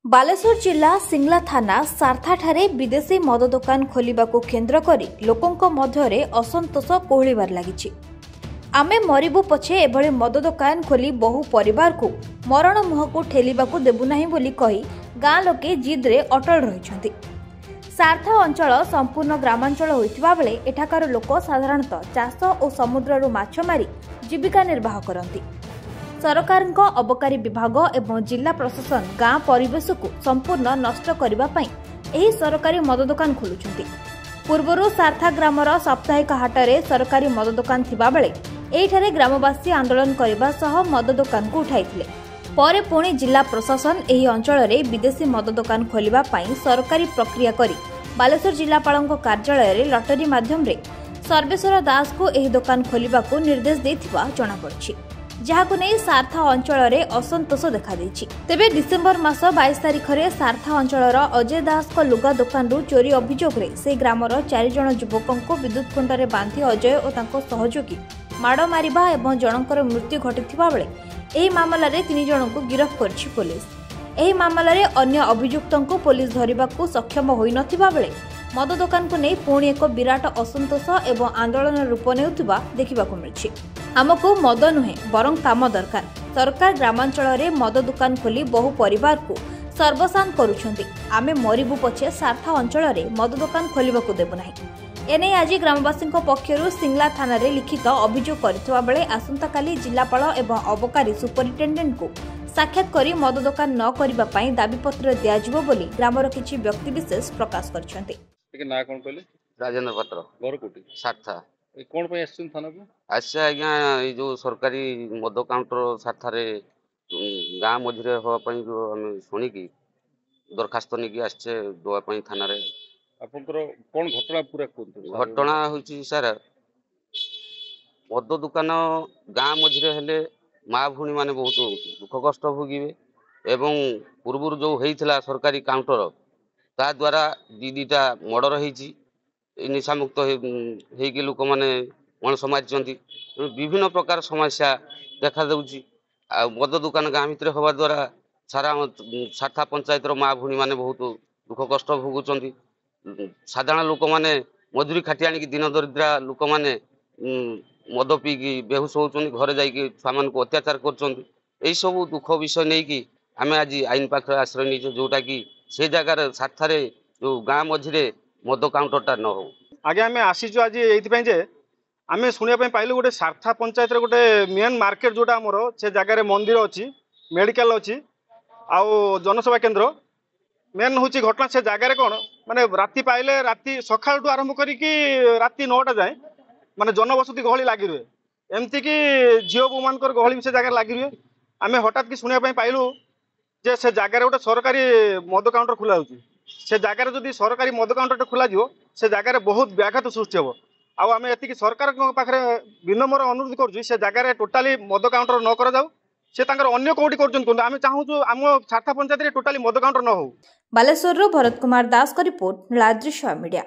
बालेश्वर जिला सिंगला थाना सारथाठारे विदेशी मद दुकान खोलिबाकू केन्द्र करी लोकों मध्यरे असंतोष कोहलिबार लागिछि। आमे मरिबु पछे एभଳି मद दुकान खोली बहु परिवार को मरण मुहकू ठेलिबाकू देबु नाही बोली कही गाँ लोके जिद्रे अटल रहिछन्ति। सारथा अंचल संपूर्ण ग्रामांचल होइतिबा बेले एठाकार लोक साधारणतः चाष और समुद्ररू माछ मारी जीविका निर्वाह करती। सरकार अबकारी विभाग एवं जिला प्रशासन गाँ परिवेश को संपूर्ण नष्ट करने सरकारी मद दुकान खोलुंट। पूर्वर सारथा ग्रामर साप्ताहिक हाटरे सरकारी मद दुकान थिबा बेले एठारे ग्रामवासी आंदोलन करने सह मद दुकान को उठाइथिले। परे पुणी जिला प्रशासन एही अंचल में विदेशी मद दुकान खोलिबा पई सरकारी प्रक्रिया करी बालेश्वर जिलापाल कार्यालय लटरी माध्यम सर्वेश्वर दास को एही दुकान खोलिबाकू निर्देश देथिबा जणा पड़छि, जहाकु नै सारथा अंचल में असंतोष देखा देछि। तेबे डिसेम्बर मास 22 तारिख में सारथा अंचल अजय दास को लुगा दुकान चोरी अभियोग रे से ग्रामर 4 जण युवकों को विद्युत खुंटे बांधी अजय और तांको सहयोगी माड़ मारिबा एवं जनकर मृत्यु घटिथिबा बेले एही मामला रे 3 जण को गिरफ्त करछि पुलिस। एही मामला रे अन्य अभियुक्तों को पुलिस धरिबाकू सक्षम होई नथिबा बेले मद दुकान को नहीं पुणी एक विराट असंतोष एवं आंदोलन रूप नेउथिबा देखिबाकू मिलछि। हमको मद नुहे बरं काम दरकार। सरकार ग्रामांचल में मद दुकान खोली बहु परिवार को सर्वसान करुछन्ति। आमे मरिबु पछे सारथा अंचल में मद दुकान खोलिबाकू देबु नाही। एने आज ग्रामवासी पक्षर सिंगला थाना रे लिखित अभियोग करथिबा बेले आसंता काली जिलापाल एवं अबकारी सुपरिटेंडेंट को साक्षात करी मद दुकान न करिबा पई दाबीपत्र दियाजिबो बोली ग्रामर किछि व्यक्ति विशेष प्रकाश करछन्ति। ना कोन कहले राजेंद्र पत्र घर कोटी सारथा कौन पे आछन थाना को आसे आज्ञा ये जो सरकारी मद काउंटर सारथारे गाँ मझे होगापी जो आम शुणिकी दरखास्त नहीं आसचे देवाई थाना रे आपनकर कौन घटना पूरा घटना होची सर मद दुकान गाँ मझे हेले माँ भूणी माने बहुत दुख कष्ट भोगिबे एवं पूर्व जो होता सरकारी काउंटर ता द्वारा दीटा मर्डर होती निशा मुक्त हो लोक मैंने मଣିଷ ମାରିଛନ୍ତି। विभिन्न प्रकार समस्या देखा दूची आ मद दुकान गाँ भितर हवा द्वारा सारा सारथा पंचायत माँ भूणी माने बहुत दुख कष्ट भोगुंट। साधारण लोक मैंने मजूरी खाटी आनी दिन दरिद्रा लोक मैंने मद पीकी बेहुश होती घरे जाकि छुआ मान को अत्याचार कर सब दुख विषय नहीं कि आम आज आईन पाखे आश्रय नहीं जोटा कि से जगार सारथारे जो गाँ मझे मद काउंटरटा न हो। आगे आम आसीचु आज ये आम शुणा पाइलु गोटे सारथा पंचायत गोटे मेन मार्केट जोटा आमर से जगार मंदिर अच्छी मेडिकल अच्छी आउ जनसेवा केन्द्र मेन हूँ घटना से जगार कौन माने राति पाइले राति सकाल आरंभ करी राति 9टा जाए माने जनबसती गहली लगी रुए एमती कि झील बो मान गहली भी से जगह लगी रुए। आम हठात कि शुणा पाइलु जे से जगार गोटे सरकारी मद काउंटर खोला होची से जगार जदि सरकारी मद काउंटर खोल से जगार बहुत व्याघात सृष्टि हम आम एति सरकार पाखे विनम्र अनुरोध करुँ से जगार टोटाली मद काउंटर न कर से अन्य कौटी कर आम चाहूँ आम सारथा पंचायत टोटाली मद काउंटर न हो। बालेश्वर भरत कुमार दास का रिपोर्ट नीलाद्री मीडिया।